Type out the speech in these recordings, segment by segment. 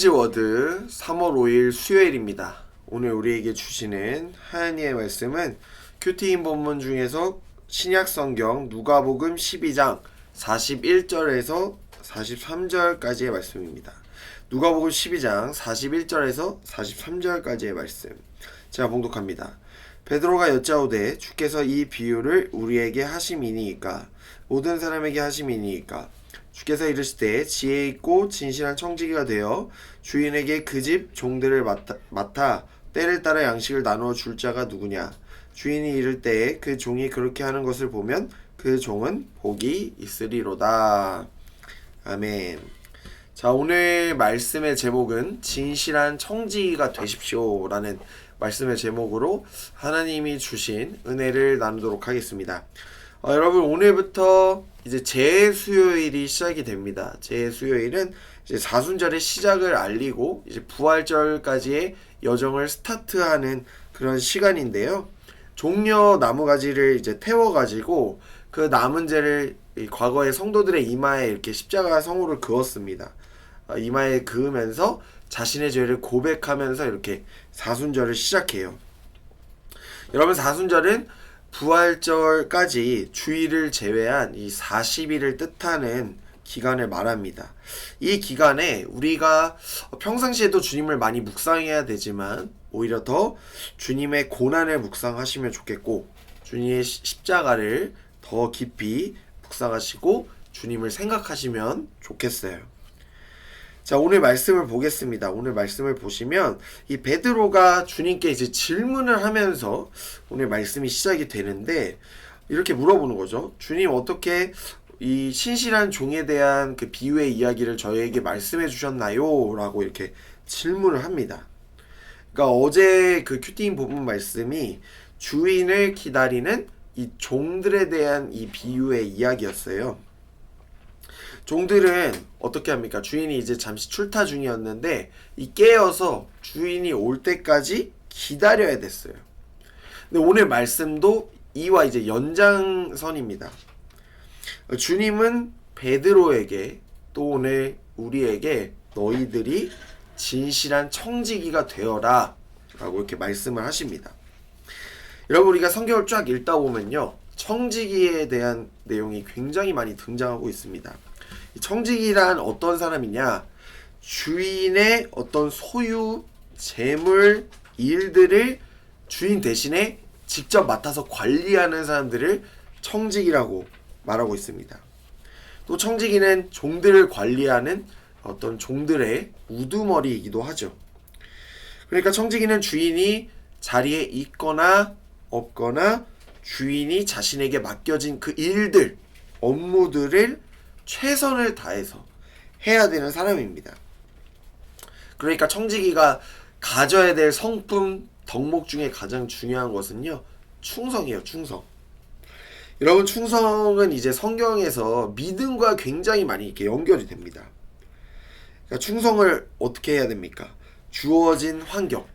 메시지 워드 3월 5일 수요일입니다. 오늘 우리에게 주시는 하나님의 말씀은 큐티인 본문 중에서 신약성경 누가복음 12장 41절에서 43절까지의 말씀입니다. 누가복음 12장 41절에서 43절까지의 말씀. 제가 봉독합니다. 베드로가 여짜오되 주께서 이 비유를 우리에게 하심이니이까 모든 사람에게 하심이니이까 주께서 이르시되 지혜 있고 진실한 청지기가 되어 주인에게 그 집 종들을 맡아 때를 따라 양식을 나누어 줄 자가 누구냐. 주인이 이를 때에 그 종이 그렇게 하는 것을 보면 그 종은 복이 있으리로다. 아멘. 자, 오늘 말씀의 제목은 진실한 청지기가 되십시오 라는 말씀의 제목으로 하나님이 주신 은혜를 나누도록 하겠습니다. 여러분, 오늘부터 이제 재수요일이 시작이 됩니다. 재수요일은 이제 사순절의 시작을 알리고 이제 부활절까지의 여정을 스타트하는 그런 시간인데요. 종려 나무가지를 이제 태워가지고 그 남은 죄를 과거의 성도들의 이마에 이렇게 십자가 성호를 그었습니다. 이마에 그으면서 자신의 죄를 고백하면서 이렇게 사순절을 시작해요. 여러분, 사순절은 부활절까지 주일을 제외한 이 40일을 뜻하는 기간을 말합니다. 이 기간에 우리가 평상시에도 주님을 많이 묵상해야 되지만 오히려 더 주님의 고난을 묵상하시면 좋겠고, 주님의 십자가를 더 깊이 묵상하시고 주님을 생각하시면 좋겠어요. 자, 오늘 말씀을 보겠습니다. 오늘 말씀을 보시면 이 베드로가 주님께 이제 질문을 하면서 오늘 말씀이 시작이 되는데, 이렇게 물어보는 거죠. 주님, 어떻게 이 신실한 종에 대한 그 비유의 이야기를 저희에게 말씀해 주셨나요? 라고 이렇게 질문을 합니다. 그러니까 어제 그 큐티인 본문 말씀이 주인을 기다리는 이 종들에 대한 이 비유의 이야기였어요. 종들은 어떻게 합니까? 주인이 이제 잠시 출타 중이었는데 이 깨어서 주인이 올 때까지 기다려야 됐어요. 근데 오늘 말씀도 이와 이제 연장선입니다. 주님은 베드로에게, 또 오늘 우리에게 너희들이 진실한 청지기가 되어라 라고 이렇게 말씀을 하십니다. 여러분, 우리가 성경을 쫙 읽다 보면요, 청지기에 대한 내용이 굉장히 많이 등장하고 있습니다. 청지기란 어떤 사람이냐? 주인의 어떤 소유, 재물, 일들을 주인 대신에 직접 맡아서 관리하는 사람들을 청지기라고 말하고 있습니다. 또 청지기는 종들을 관리하는 어떤 종들의 우두머리이기도 하죠. 그러니까 청지기는 주인이 자리에 있거나 없거나 주인이 자신에게 맡겨진 그 일들, 업무들을 최선을 다해서 해야 되는 사람입니다. 그러니까 청지기가 가져야 될 성품, 덕목 중에 가장 중요한 것은요, 충성이에요. 충성. 여러분, 충성은 이제 성경에서 믿음과 굉장히 많이 이렇게 연결이 됩니다. 그러니까 충성을 어떻게 해야 됩니까? 주어진 환경,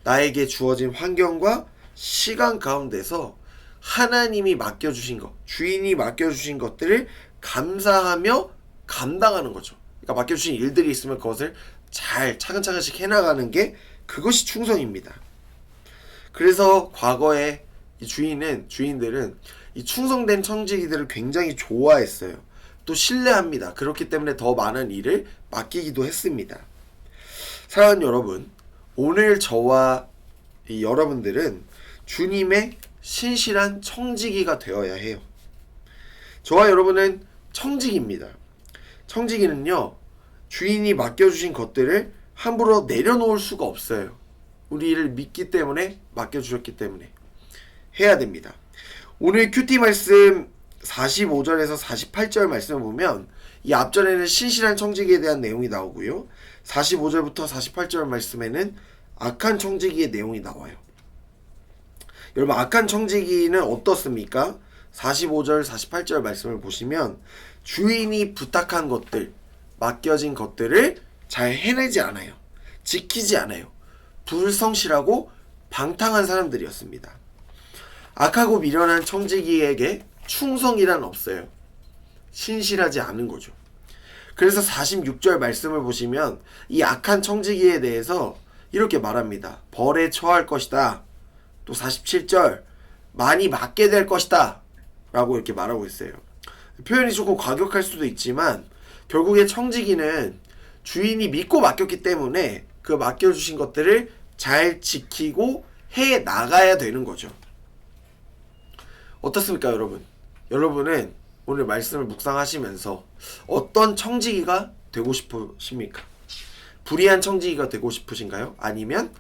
나에게 주어진 환경과 시간 가운데서 하나님이 맡겨주신 것, 주인이 맡겨주신 것들을 감사하며 감당하는 거죠. 그러니까 맡겨주신 일들이 있으면 그것을 잘 차근차근씩 해나가는 게, 그것이 충성입니다. 그래서 과거에 이 주인들은 이 충성된 청지기들을 굉장히 좋아했어요. 또 신뢰합니다. 그렇기 때문에 더 많은 일을 맡기기도 했습니다. 사랑하는 여러분, 오늘 저와 이 여러분들은 주님의 신실한 청지기가 되어야 해요. 저와 여러분은 청지기입니다. 청지기는요, 주인이 맡겨주신 것들을 함부로 내려놓을 수가 없어요. 우리를 믿기 때문에, 맡겨주셨기 때문에 해야 됩니다. 오늘 큐티 말씀 45절에서 48절 말씀을 보면 이 앞전에는 신실한 청지기에 대한 내용이 나오고요, 45절부터 48절 말씀에는 악한 청지기의 내용이 나와요. 여러분, 악한 청지기는 어떻습니까? 45절, 48절 말씀을 보시면 주인이 부탁한 것들, 맡겨진 것들을 잘 해내지 않아요. 지키지 않아요. 불성실하고 방탕한 사람들이었습니다. 악하고 미련한 청지기에게 충성이란 없어요. 신실하지 않은 거죠. 그래서 46절 말씀을 보시면 이 악한 청지기에 대해서 이렇게 말합니다. 벌에 처할 것이다. 또 47절 많이 맞게 될 것이다 라고 이렇게 말하고 있어요. 표현이 조금 과격할 수도 있지만 결국에 청지기는 주인이 믿고 맡겼기 때문에 그 맡겨주신 것들을 잘 지키고 해 나가야 되는 거죠. 어떻습니까, 여러분? 여러분은 오늘 말씀을 묵상하시면서 어떤 청지기가 되고 싶으십니까? 불의한 청지기가 되고 싶으신가요? 아니면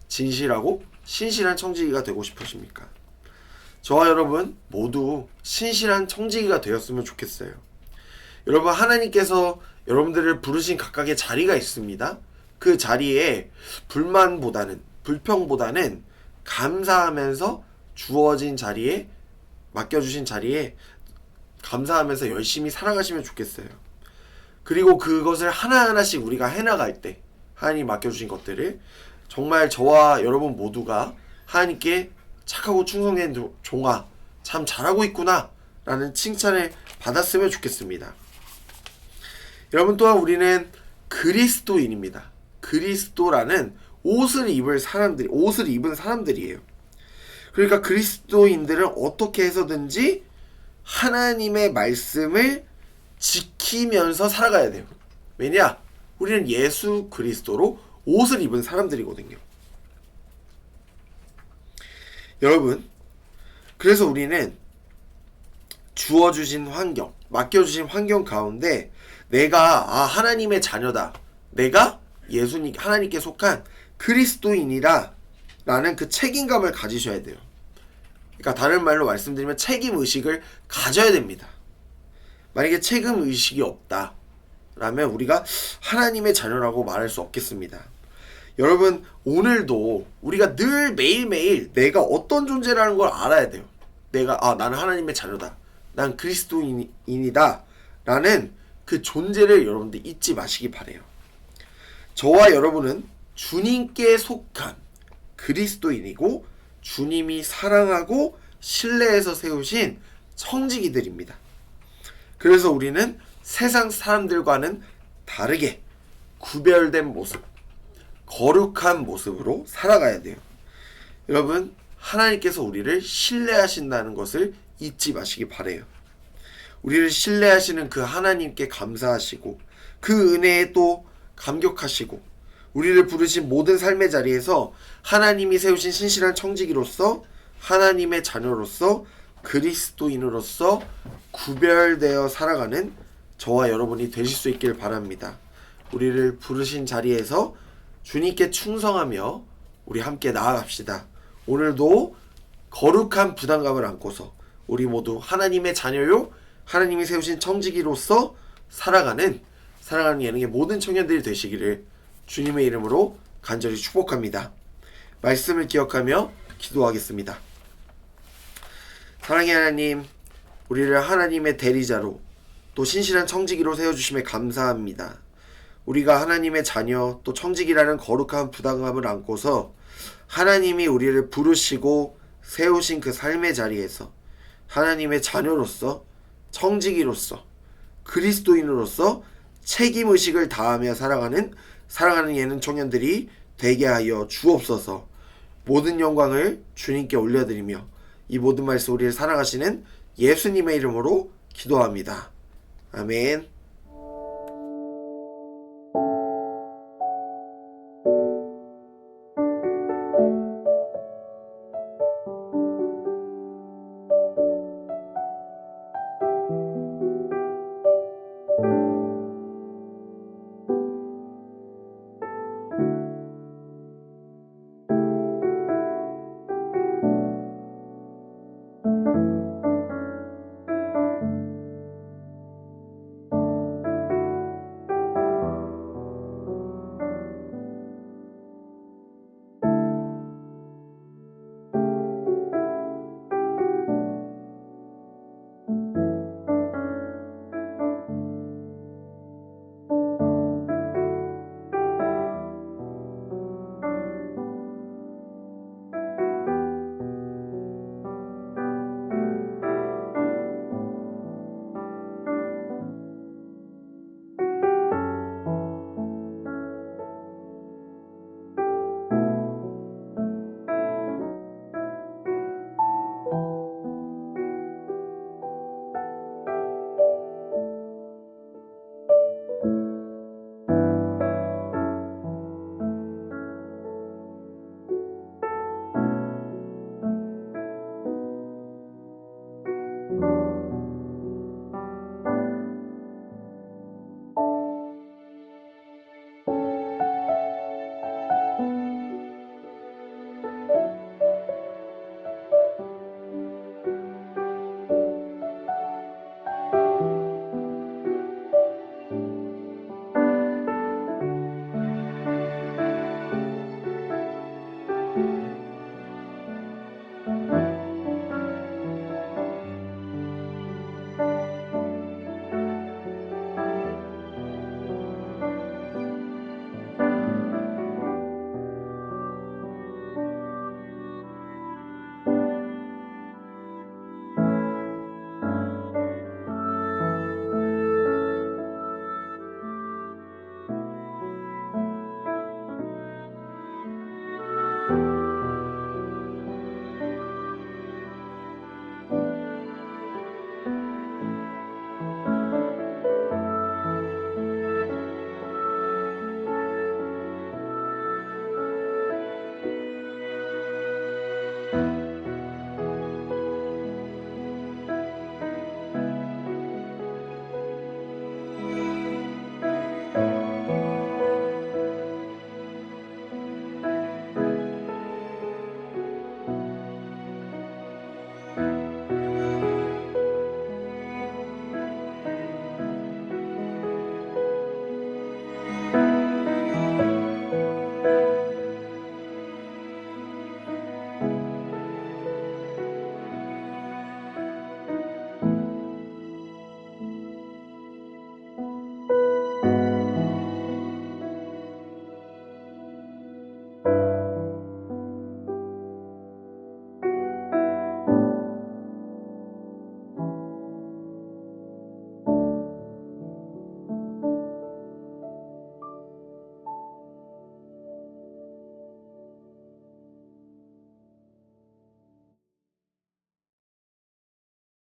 진실하고 신실한 청지기가 되고 싶으십니까? 저와 여러분 모두 신실한 청지기가 되었으면 좋겠어요. 여러분, 하나님께서 여러분들을 부르신 각각의 자리가 있습니다. 그 자리에 불평보다는 감사하면서 주어진 자리에, 맡겨주신 자리에 감사하면서 열심히 살아가시면 좋겠어요. 그리고 그것을 하나하나씩 우리가 해나갈 때 하나님 맡겨주신 것들을 정말 저와 여러분 모두가 하나님께 착하고 충성된 종아 참 잘하고 있구나 라는 칭찬을 받았으면 좋겠습니다. 여러분, 또한 우리는 그리스도인입니다. 그리스도라는 옷을 입은 사람들이에요. 그러니까 그리스도인들은 어떻게 해서든지 하나님의 말씀을 지키면서 살아가야 돼요. 왜냐? 우리는 예수 그리스도로 옷을 입은 사람들이거든요. 여러분, 그래서 우리는 주어주신 환경, 맡겨주신 환경 가운데 내가 하나님의 자녀다, 내가 하나님께 속한 그리스도인이다 라는 그 책임감을 가지셔야 돼요. 그러니까 다른 말로 말씀드리면 책임의식을 가져야 됩니다. 만약에 책임의식이 없다 라면 우리가 하나님의 자녀라고 말할 수 없겠습니다. 여러분, 오늘도 우리가 늘 매일매일 내가 어떤 존재라는 걸 알아야 돼요. 나는 하나님의 자녀다, 난 그리스도인이다 라는 그 존재를 여러분들 잊지 마시기 바래요. 저와 여러분은 주님께 속한 그리스도인이고 주님이 사랑하고 신뢰해서 세우신 청지기들입니다. 그래서 우리는 세상 사람들과는 다르게 구별된 모습, 거룩한 모습으로 살아가야 돼요. 여러분, 하나님께서 우리를 신뢰하신다는 것을 잊지 마시기 바래요. 우리를 신뢰하시는 그 하나님께 감사하시고 그 은혜에 또 감격하시고 우리를 부르신 모든 삶의 자리에서 하나님이 세우신 신실한 청지기로서, 하나님의 자녀로서, 그리스도인으로서 구별되어 살아가는 저와 여러분이 되실 수 있길 바랍니다. 우리를 부르신 자리에서 주님께 충성하며 우리 함께 나아갑시다. 오늘도 거룩한 부담감을 안고서 우리 모두 하나님의 자녀요, 하나님이 세우신 청지기로서 살아가는 예능의 모든 청년들이 되시기를 주님의 이름으로 간절히 축복합니다. 말씀을 기억하며 기도하겠습니다. 사랑의 하나님, 우리를 하나님의 대리자로 또 신실한 청지기로 세워주심에 감사합니다. 우리가 하나님의 자녀 또 청지기라는 거룩한 부담감을 안고서 하나님이 우리를 부르시고 세우신 그 삶의 자리에서 하나님의 자녀로서, 청지기로서, 그리스도인으로서 책임의식을 다하며 살아가는 예능 청년들이 되게 하여 주옵소서. 모든 영광을 주님께 올려드리며 이 모든 말씀 우리를 사랑하시는 예수님의 이름으로 기도합니다. 아멘.